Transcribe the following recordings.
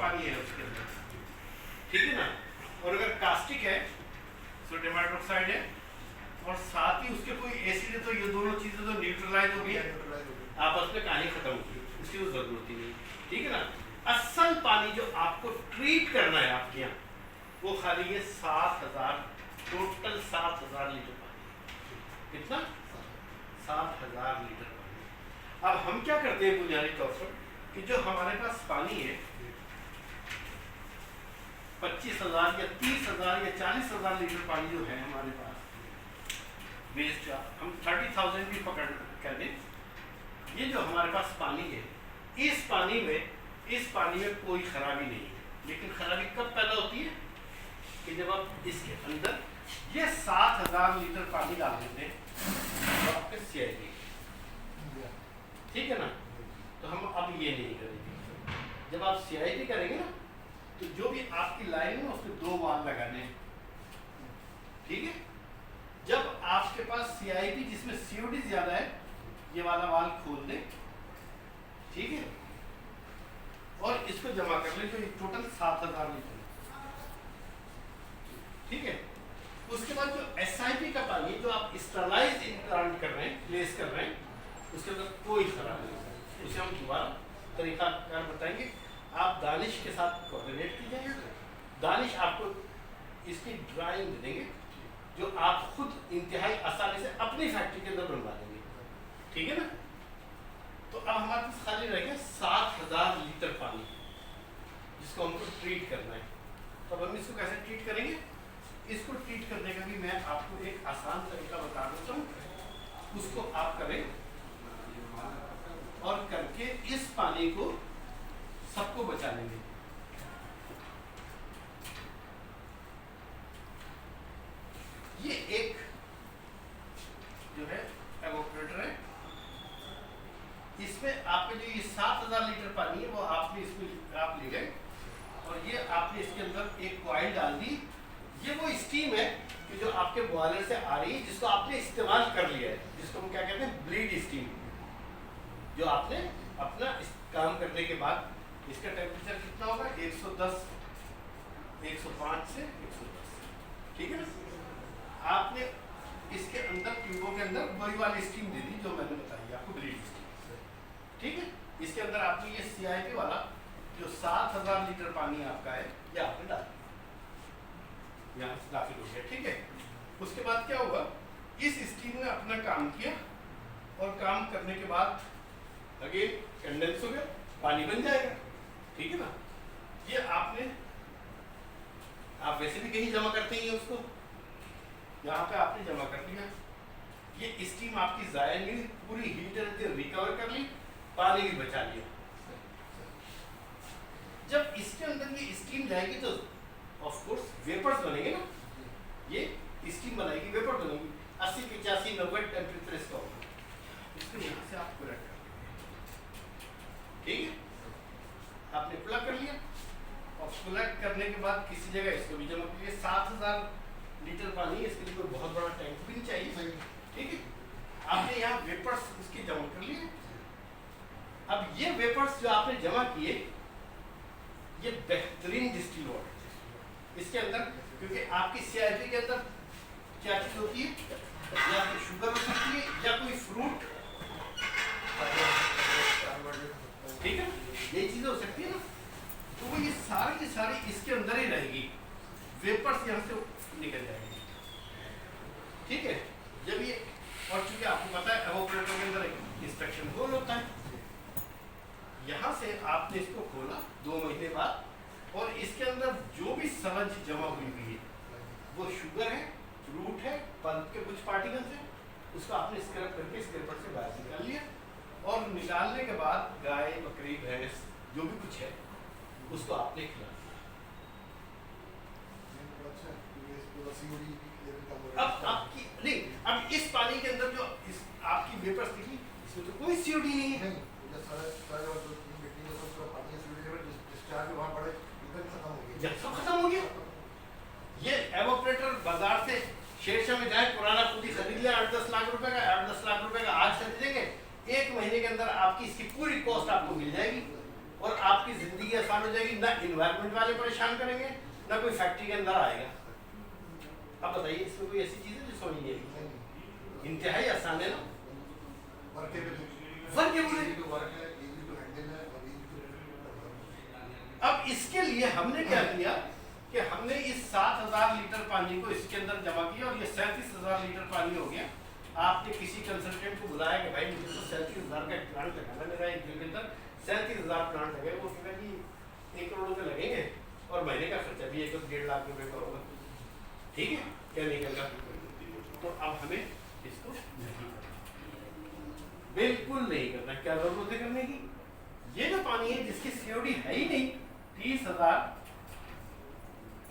पानी है उसके अंदर, ठीक है ना। और अगर कास्टिक है, सोडियम हाइड्रोक्साइड है, और साथ ही उसके कोई एसिड है, तो ये दोनों चीजें तो न्यूट्रलाइज हो गई, आपस में कहानी खत्म हो गई, उसकी तो जरूरत ही नहीं, ठीक है ना। असल पानी जो आपको ट्रीट करना है आपके यहाँ, वो खाली ये 7000, टोटल 7000 लीटर पानी। कितना? 7000 लीटर पानी। अब हम क्या करते हैं बुनियादी तौर पर कि जो हमारे पास पानी है 25,000 या 30,000 या 40,000 लीटर पानी जो है हमारे पास वेस्ट का, हम 30,000 भी पकड़ कर दें, ये जो हमारे पास पानी है, इस पानी में कोई खराबी नहीं है। लेकिन खराबी कब पैदा होती है कि जब आप इसके अंदर ये 7000 लीटर पानी डाल देते हैं तो आपके CIP, ठीक है ना। तो हम अब ये नहीं करेंगे। जब आप CIP करेंगे ना, तो जो भी आपकी लाइन है उसमें 2 वाल लगाने हैं, ठीक है। जब आपके पास CIP जिसमें COD ज्यादा है, ये वाला वाल खोल दें, ठीक है, और इसको जमा कर लें, जो टोटल 7000 लीटर, ठीक है। उसके बाद जो SIP का पानी जो आप स्टरलाइज इंप्लांट कर रहे हैं, प्लेस कर रहे हैं, उसके अंदर कोई खराबी नहीं है। उसे हम दोबारा तरीकाकार बताएंगे। आप दानिश के साथ कोऑर्डिनेट कीजिएगा, दानिश आपको इसकी ड्राइंग दे देंगे जो आप खुद इंतहाई आसानी से अपनी फैक्ट्री के अंदर बनवा देंगे, ठीक है ना। तो अब हमारे पास खाली रह गया 7000 लीटर पानी जिसको हमको ट्रीट करना है। तो अब हम इसको कैसे ट्रीट करेंगे? इसको ट्रीट करने का भी मैं आपको एक आसान तरीका बता देता हूँ, उसको आप करें और करके इस पानी को सबको बचा लेंगे। ये एक जो है एवोपरेटर है, इसमें आपके जो ये 7000 लीटर पानी है वो आपने इसमें आप ले गए और ये आपने इसके अंदर एक कॉइल डाल दी। ये वो स्टीम है कि जो आपके बॉयलर से आ रही है, जिसको आपने इस्तेमाल कर लिया है, जिसको हम क्या कहते हैं, ब्लीड स्टीम, जो आपने अपना काम करने के बाद, इसका टेम्परेचर कितना होगा, 110, 105 से 110, ठीक है ना। आपने इसके अंदर ट्यूबों के अंदर वही वाली स्टीम दे दी जो मैंने बताई आपको, ब्लीड स्टीम, ठीक है। इसके अंदर आपने ये CIP वाला जो 7000 लीटर पानी आपका है, ये आपने डाल यहाँ से दाखिल हो गया, ठीक है। उसके बाद क्या हुआ, इस स्टीम ने अपना काम किया और काम करने के बाद अगेन कंडेंस हो गया, पानी बन जाएगा, ठीक है ना। ये आपने, आप वैसे भी कहीं जमा करते ही उसको, यहाँ पे आपने जमा कर दिया, ये स्टीम आपकी जाया नहीं, पूरी हीट एनर्जी रिकवर कर ली, पानी भी बचा लिया। जब इसके अंदर ये स्टीम जाएगी तो ऑफ कोर्स वेपर्स बनेंगे ना, ये स्टीम बनाएगी, वेपर बनेगी, 80, 85, 90 टेम्परेचर इसका होगा। इसको यहाँ से आप प्लग कर देंगे, ठीक है। आपने प्लग कर लिया और प्लग करने के बाद किसी जगह इसको भी जमा कर लिया। 7000 लीटर पानी, इसके लिए कोई बहुत बड़ा टैंक भी नहीं चाहिए, ठीक है। आपने यहाँ वेपर्स इसके जमा कर लिए। अब ये वेपर्स जो आपने जमा किए, ये बेहतरीन डिस्टिल वाटर, इसके अंदर, क्योंकि आपकी CIP के अंदर क्या चीज होती है, या तो शुगर हो सकती है या कोई फ्रूट, ठीक है, यही चीजें हो सकती है ना। तो वो ये सारी की सारी इसके अंदर ही रहेगी, वेपर्स यहाँ से निकल जाएंगे, ठीक है। जब ये, और चूंकि आपको पता है एवोपरेटर के अंदर इंस्पेक्शन होल होता है, यहाँ से आपने इसको खोला 2 महीने बाद, और इसके अंदर जो भी सलज जमा हुई है, वो शुगर है, फ्रूट है, पल्प के कुछ पार्टिकल्स हैं, उसको आपने स्क्रब करके स्क्रबर से बाहर निकाल लिया। और निकालने के बाद गाय, बकरी, भैंस जो भी कुछ है उसको आपने खिला दिया। अब आपकी नहीं, अब इस पानी के अंदर जो आपकी वेपर्स दिखी, इसमें तो कोई COD नहीं है, जब सब खत्म हो गया। ये एवोपरेटर बाजार से शेरशाह में जाए, पुराना खुद ही खरीद लिया, 8-10 लाख रुपए का, 8-10 लाख रुपए का आज खरीदेंगे, 1 महीने के अंदर आपकी इसकी पूरी कॉस्ट आपको मिल जाएगी और आपकी जिंदगी ज़िंदगी आसान हो जाएगी, ना इन्वायरमेंट वाले परेशान करेंगे, ना कोई फैक्ट्री के अंदर आएगा। अब बताइए इसमें कोई ऐसी चीज़ है जो समझ नहीं आएगी? इंतहाई आसान है ना, अब इसके लिए हमने क्या किया कि हमने इस 7000 लीटर पानी को इसके अंदर जमा किया और ये 37,000 लीटर पानी हो गया। आपने किसी कंसल्टेंट को बुलाया कि भाई मुझे तो 37,000 का प्लांट लगाना, मेरा एक दिन के अंदर 37,000 प्लांट लगे, वो कहेगा जी 1 करोड़ रुपये लगेंगे और महीने का खर्चा भी 1.5 लाख रुपए का होगा, ठीक है, केमिकल का। तो अब हमें इसको नहीं करना, बिल्कुल नहीं करना। क्या जरूरत है करने की? ये जो पानी है जिसकी सीओडी है ही नहीं, 30,000,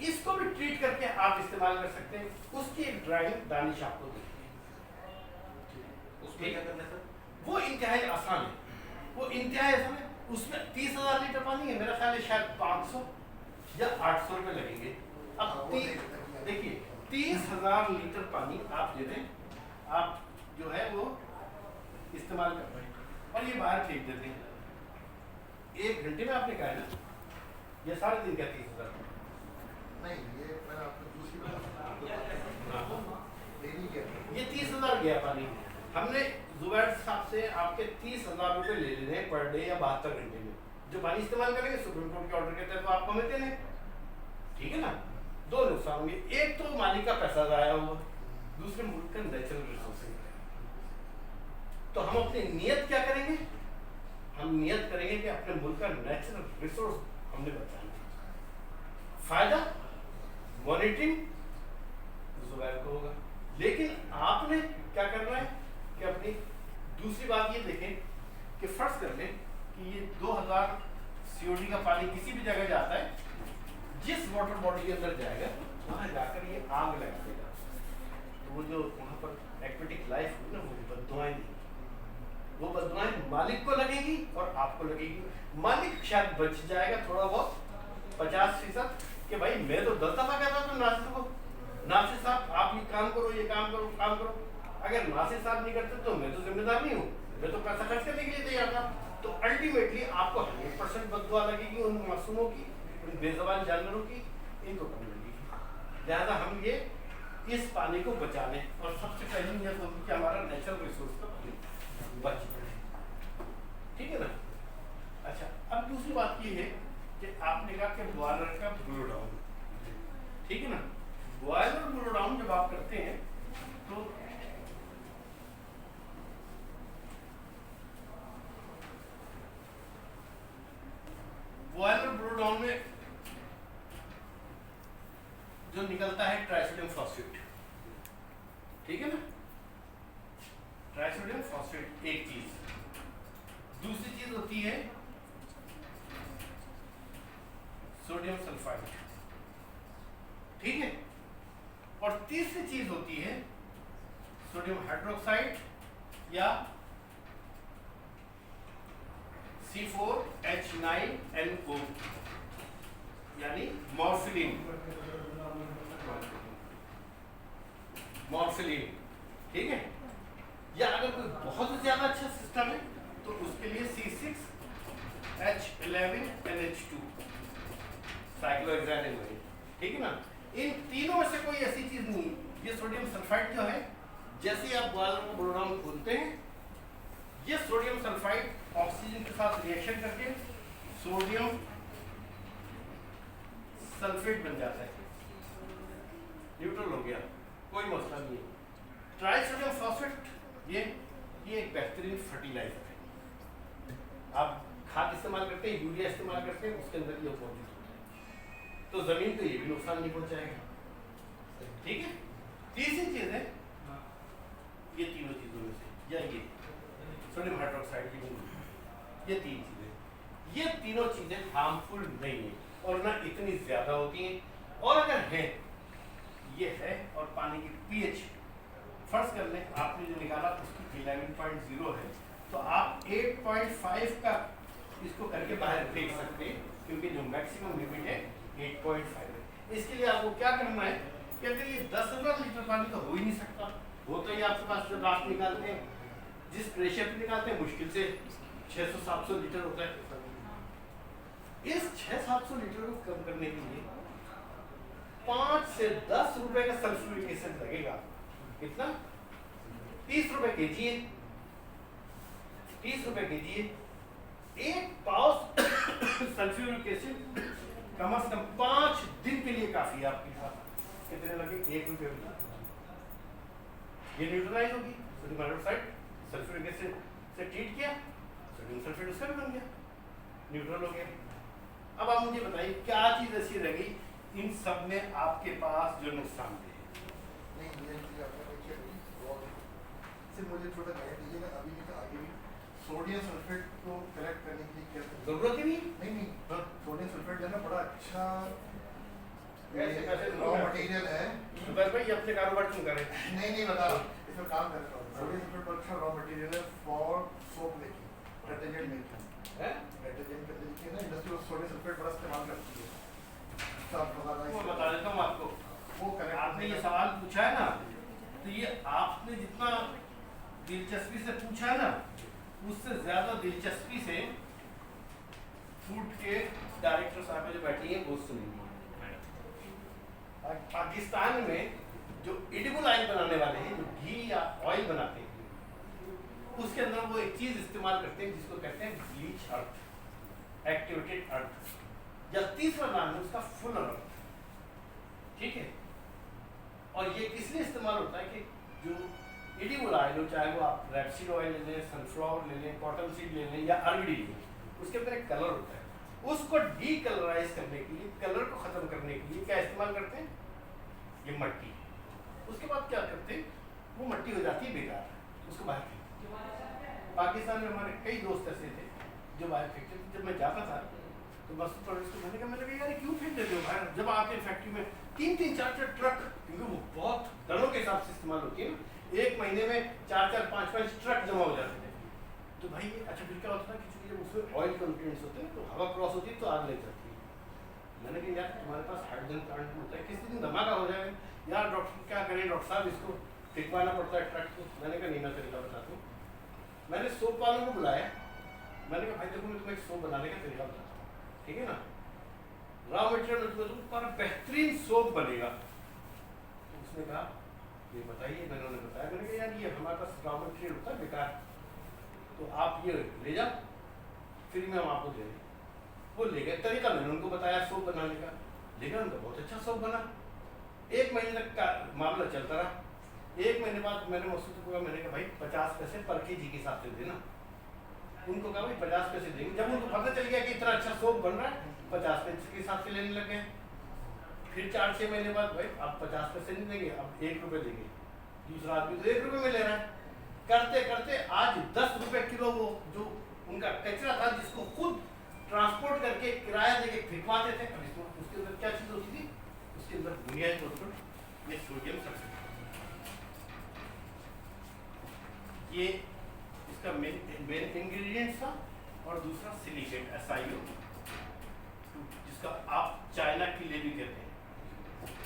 इसको भी ट्रीट करके आप इस्तेमाल कर सकते हैं। उसकी एक ड्राइंग दानिश आपको दी, उसमें क्या करना है? वो इंतहाई आसान है, वो इंतहाई आसान है। उसमें 30,000 लीटर पानी है, मेरा ख्याल है शायद 500 या 800 रुपए लगेंगे। अब देखिए 30,000 लीटर पानी आप दे दें, आप जो है वो इस्तेमाल कर रहे हैं और ये बाहर फेंक देते हैं। 1 घंटे में आपने कहा है ना, ये सारे दिन का 30,000 नहीं, ये मैंने आपको दूसरी बार ये 30,000 गया पानी। हमने जुबैर साहब से आपके 30,000 रुपए ले लेने हैं पर डे या 72 घंटे में। जो पानी इस्तेमाल करेंगे सुप्रीम कोर्ट के ऑर्डर के तहत तो आपको हमें देने, ठीक है ना। 2 नुकसान होंगे, एक तो मालिक का पैसा जाया हुआ, दूसरे मुल्क का नेचुरल रिसोर्सेज। तो हम अपनी नियत क्या करेंगे? हम नियत करेंगे कि अपने मुल्क का नेचुरल रिसोर्स हमने बचाना। फायदा मॉनिटरिंग जुबैर को होगा, लेकिन आपने क्या करना है कि अपनी दूसरी बात ये देखें कि फर्ज कर लें कि ये 2000 सीओडी का पानी किसी भी जगह जाता है, जिस वाटर बॉडी के अंदर जाएगा वहां जाकर ये आग लगा देगा, तो वो जो वहां पर एक्वेटिक लाइफ हुई ना, वो बददुआएं देगी। वो बददुआएं मालिक को लगेगी और आपको लगेगी। मालिक शायद बच जाएगा थोड़ा बहुत 50% कि भाई मैं तो 10 दफा कहता था नासिर को, नासिर साहब आप ये काम करो, ये काम करो, काम करो। अगर नासिर साहब नहीं करते तो मैं तो जिम्मेदार नहीं हूँ, मैं तो पैसा खर्च करने के लिए तैयार था। तो अल्टीमेटली आपको 100% बददुआ लगेगी उन मासूमों की, उन बेज़बान जानवरों की, इनको कम लगेगी। लिहाजा हम ये इस पानी को बचाने और सबसे पहली नियत होगी कि हमारा नेचुरल रिसोर्स का पानी बच जाए, ठीक है ना। अच्छा, अब दूसरी बात ये है कि आपने कहा कि बॉयलर का ब्लो डाउन, ठीक है ना। बॉयलर ब्लो डाउन जब आप करते हैं तो बॉयलर ब्लो डाउन में जो निकलता है ट्राइसोडियम फॉस्फेट, ठीक है ना। ट्राइसोडियम फॉस्फेट एक चीज, दूसरी चीज होती है सोडियम सल्फाइड, ठीक है, और तीसरी चीज होती है सोडियम हाइड्रोक्साइड या C4H9NO यानी मॉर्फिलिन, ठीक है। या अगर कोई बहुत ज्यादा अच्छा सिस्टम है तो उसके लिए C6H11NH2 साइक्लोहेक्साडेन, ठीक है ना। इन तीनों में से कोई ऐसी चीज नहीं। ये सोडियम सल्फाइड जो है, जैसे ही आप बॉयलर को ब्लो डाउन खोलते हैं, ये सोडियम सल्फाइड ऑक्सीजन के साथ रिएक्शन करके सोडियम सल्फेट बन जाता है, न्यूट्रल हो गया, कोई मसला नहीं है। ट्राइसोडियम फॉस्फेट ये एक बेहतरीन फर्टिलाइजर है। आप खाद इस्तेमाल करते हैं, यूरिया इस्तेमाल करते हैं, उसके अंदर ये मौजूद होता है, तो जमीन को ये भी नुकसान नहीं पहुंचाएगा, ठीक है। तीसरी चीज है ये तीनों चीजों में से, या ये सोडियम हाइड्रोक्साइड की, ये 3 चीजें, ये तीनों चीजें हार्मफुल नहीं है और ना इतनी ज्यादा होती हैं, और अगर है ये है। और पानी की पीएच फर्ज कर लें आपने जो निकाला उसकी 11.0 है, तो आप 8.5 का इसको करके बाहर फेंक सकते हैं, क्योंकि जो मैक्सिमम लिमिट है 8.5 है। इसके लिए आपको क्या करना है कि अगर ये 10,000 लीटर पानी तो हो ही नहीं सकता, वो तो ये आपके पास जब आप निकालते हैं जिस प्रेशर पे निकालते हैं मुश्किल से 600-700 लीटर होता है। इस 700 लीटर को कम करने के लिए 5 से 10 रुपए का सल्फ्यूरिक एसिड लगेगा। कितना? 30 रुपए केजी है, 30 रुपए केजी है। एक पाव सल्फ्यूरिक एसिड कम से कम 5 दिन के लिए काफी है आपके पास। कितने लगे? 1 रुपये। ये न्यूट्रलाइज होगी, सोडियम हाइड्रोक्साइड सल्फ्यूरिक एसिड से ट्रीट किया, सोडियम सल्फेट उसका भी बन गया, न्यूट्रल हो गया। अब आप मुझे बताइए क्या चीज ऐसी रह गई इन सब में आपके पास जो नुकसान है? नहीं ये चीज़ आपने देखी है और सिर्फ मुझे छोटा गाइड दीजिएगा अभी नहीं तो आगे भी सोडियम सल्फेट को कलेक्ट करने के लिए क्या जरूरत ही नहीं। नहीं हाँ। सोडियम सल्फेट जो है ना बड़ा अच्छा कैसे रॉ मटेरियल है। सुबह भाई अपने कारोबार क्यों करें? नहीं बता इसमें काम कर रहा हूँ। सोडियम सल्फेट बड़ा अच्छा रॉ मटेरियल है for soap making, detergent making. हैं? डिटर्जेंट करते हैं ना इंडस्ट्री में सोडियम सल्फेट बड़ा इस्तेमाल करती है। सब वो बता देता हूँ आपको। वो करेक्ट आपने ये सवाल पूछा है ना, तो ये आपने जितना दिलचस्पी से पूछा है ना, उससे ज्यादा दिलचस्पी से फूड के डायरेक्टर साहब जो बैठी हैं वो सुनेंगे। पाकिस्तान में जो एडिबल ऑयल बनाने वाले हैं, जो घी या ऑयल बनाते हैं, उसके अंदर वो एक चीज इस्तेमाल करते हैं जिसको कहते हैं ब्लीच अर्थ, एक्टिवेटेड अर्थ, या तीसरा नाम है उसका फुलर अर्थ। ठीक है? और ये किस लिए इस्तेमाल होता है कि जो एडिबल ऑयल हो, चाहे वो आप रैपसीड ऑयल ले लें, सनफ्लावर ले लें, कॉटन सीड ले लें या अरगड़ी ले लें, उसके अंदर एक कलर होता है। उसको डीकलराइज करने के लिए, कलर को खत्म करने के लिए क्या इस्तेमाल करते हैं? ये मट्टी। उसके बाद क्या करते हैं? वो मट्टी हो जाती है बेकार, उसको बाहर फेंकते। पाकिस्तान में हमारे कई दोस्त ऐसे थे जो बाहर फेंकते थे। जब मैं जाता था तो बस प्रोडक्ट्स को मैंने कहा यार क्यों फेंक देते हो बाहर? जब आके फैक्ट्री में 3-3, 4-4 ट्रक, क्योंकि वो बहुत टनों के हिसाब से इस्तेमाल होती है ना, एक महीने में 4-4, 5-5 ट्रक जमा हो जाते थे। तो भाई अच्छा फिर क्या होता है कि जब उसमें ऑयल कंटेंट्स होते हैं ना, तो हवा क्रॉस होती है तो आग लग जाती है। मैंने कहा यार तुम्हारे पास हाइड्रोजन प्लांट होता है, किसी दिन धमाका हो जाए यार, डॉक्टर क्या करें, डॉक्टर साहब इसको फेंकवाना पड़ता है ट्रक को। मैंने कहा नहीं, मैं तरीका बताता हूँ। मैंने सोप वालों को बुलाया, मैंने कहा भाई देखो मैं तुम्हें सोप बनाने का तरीका बताता हूँ, ठीक है ना? रॉ मटेरियल में तुम्हें पर बेहतरीन सोप बनेगा। तो उसने कहा ये बताइए। मैंने उन्हें बताया, मैंने कहा यार ये हमारे पास रॉ मटेरियल होता है बेकार, तो आप ये ले जाओ, फ्री में हम आपको दे दें। वो ले गए, तरीका मैंने उनको बताया सोप बनाने का, लेकिन उनका बहुत अच्छा सोप बना। 1 महीने तक का मामला चलता रहा। 1 महीने बाद मैंने मसूद को कहा, मैंने कहा भाई 50 पैसे पर केजी के हिसाब से देना। उनको कहा भाई 50 पैसे देंगे। जब उनको पता चल गया कि इतना अच्छा सोप बन रहा है, 50 पैसे के हिसाब से लेने लग गए। फिर 4-6 महीने बाद भाई आप 50 पैसे नहीं देंगे, अब 1 रुपये देंगे। दूसरा आदमी तो 1 रुपये में ले रहा है। करते करते आज 10 रुपये किलो वो जो उनका कचरा था, जिसको खुद ट्रांसपोर्ट करके किराया देके फेंकवाते थे, अब इसमें उसके अंदर क्या चीज होती थी? उसके अंदर बुनियादी तौर पर ये सोडियम सल्फेट, ये इसका मेन इंग्रेडिएंट था। और दूसरा सिलिकेट SiO2, जिसका आप चाइना की लेवी कहते हैं,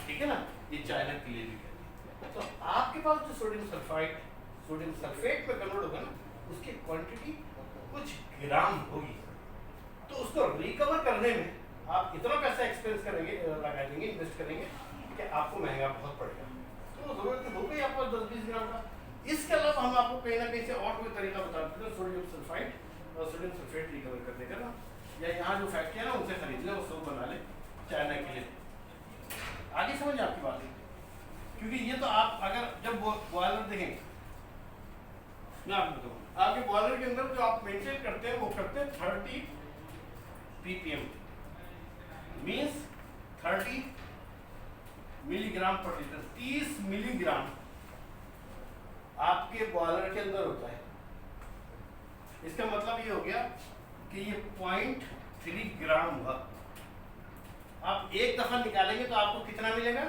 ठीक है ना? ये चाइना की लेवी कहते हैं। तो आपके पास जो सोडियम सल्फेट में कन्वर्ट होगा ना, उसकी क्वांटिटी कुछ ग्राम होगी। तो उसको रिकवर करने में आप इतना पैसा एक्सपेंस करेंगे, लगा देंगे, इन्वेस्ट करेंगे कि आपको महंगा बहुत पड़ेगा। तो जरूरत हो गई आपको 10-20 ग्राम का। इसके अलावा हम आपको कहीं ना कहीं से और कोई तरीका बताते हैं सोडियम सल्फाइड और सोडियम सल्फेट रिकवर करने का ना, या यहाँ जो फैक्ट्री है ना उनसे खरीद ले, वो सोप बना ले चाइना के लिए। आगे समझ आपकी बात है, क्योंकि ये तो आप अगर जब बॉयलर देखेंगे, मैं आपको बताऊँ, आपके बॉयलर के अंदर जो आप मेंटेन करते हैं वो करते हैं 30 ppm, मीन्स 30 मिलीग्राम पर लीटर। 30 मिलीग्राम आपके बॉयलर के अंदर होता है। इसका मतलब ये हो गया कि ये 0.3 ग्राम हुआ। आप एक दफा निकालेंगे तो आपको कितना मिलेगा?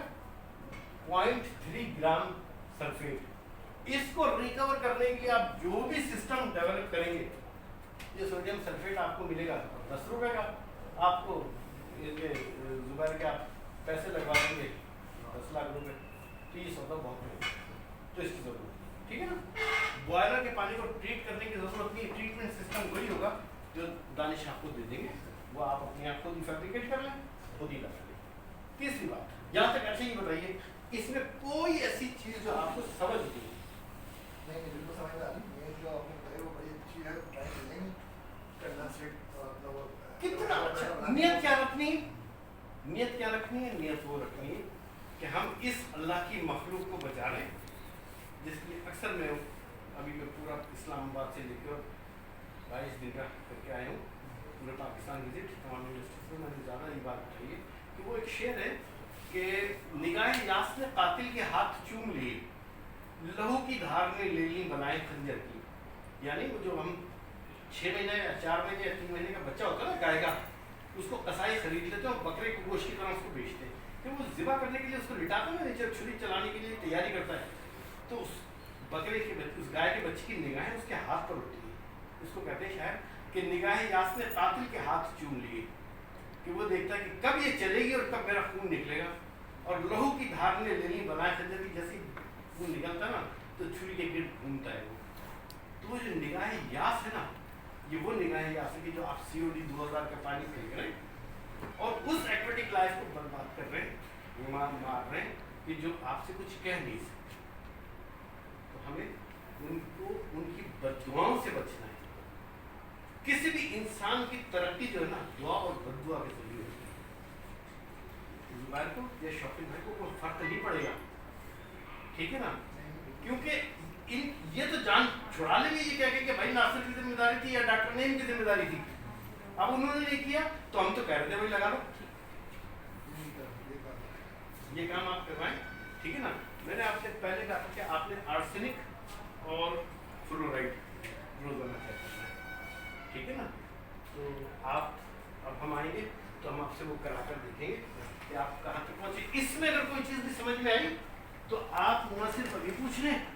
0.3 ग्राम सल्फेट। इसको रिकवर करने के लिए आप जो भी सिस्टम डेवलप करेंगे, ये सोडियम सल्फेट आपको मिलेगा 10 रुपए का। आपको जुबान के आप पैसे लगवा देंगे 10 लाख रुपए, तो ये सौदा बहुत महंगा, तो इसकी जरूरत है, ठीक है ना? बॉयलर के पानी को ट्रीट करने की जरूरत नहीं है। ट्रीटमेंट सिस्टम वही होगा जो दानिश आपको दे देंगे, वो आप अपने आप खुद ही फैब्रिकेट कर लें, खुद ही लगा लें। तीसरी बात, यहाँ तक ऐसे ही बताइए, इसमें कोई ऐसी चीज़ जो आपको समझ नहीं, नहीं बिल्कुल समझ में आ रही है, जो आपने बताया वो बड़ी अच्छी है, ट्राई करेंगे करना सेट कितना अच्छा। नियत क्या रखनी है? नियत क्या रखनी है? नियत वो रखनी है कि हम इस अल्लाह की मखलूक को बचा रहे हैं, जिसकी अक्सर मैं अभी मैं पूरा इस्लामाबाद से लेकर 22 दिन का करके आया हूँ, पूरे पाकिस्तान विजिट तमाम यूनिवर्सिटीज में। मैंने ज़्यादा ये बात बताई है कि वो एक शेर है कि निगाह यास ने कातिल के हाथ चूम लिए, लहू की धार ने ले ली बनाए खंजर की। यानी वो जो हम 6 महीने या 4 महीने या 3 महीने का बच्चा होता है ना गाय का, उसको कसाई खरीद लेते हैं और बकरे को गोश्त की तरह उसको बेचते हैं। फिर वो ज़िबा करने के लिए उसको लिटाता है ना नीचे, छुरी चलाने के लिए तैयारी करता है, तो उस बकरे के उस गाय के बच्चे की निगाहें उसके हाथ पर होती है। उसको कहते हैं शायद कि निगाह यास ने कातिल के हाथ चूम लिए, कि वो देखता है कि कब ये चलेगी और कब मेरा खून निकलेगा। और लहू की धार ने ले ली बनाए खंजर की, जैसे खून निकलता है ना तो छुरी के गिर्द घूमता है वो। तो वो जो निगाह यास है ना, ये वो निगाह यास है कि जो आप COD 2000 का पानी फेंक रहे हैं और उस एक्वेटिक लाइफ को बर्बाद कर रहे हैं, मार रहे हैं, कि जो आपसे कुछ कह नहीं सकते। तो हमें उनको उनकी बददुआओं से बचना है। किसी भी इंसान की तरक्की जो है ना, दुआ और बददुआ के जरिए होती है। जुबैर को या शौकीन भाई को कोई फर्क नहीं पड़ेगा, ठीक है ना, क्योंकि ये तो जान छुड़ा लेंगे ये कह के कि भाई नासिर की जिम्मेदारी थी या डॉक्टर नईम की जिम्मेदारी थी। अब उन्होंने नहीं किया तो हम तो कह रहे थे भाई लगा लो, ये काम आप करवाएं, ठीक है ना। मैंने आपसे पहले कहा कि आपने आर्सेनिक और फ्लोराइड रोजाना तय करना है, ठीक है ना। तो आप अब हम आएंगे तो हम आपसे वो करा कर देखेंगे कि आप कहाँ तक पहुँचे। इसमें अगर कोई चीज़ भी समझ में आई तो आप मुझसे अभी पूछ लें।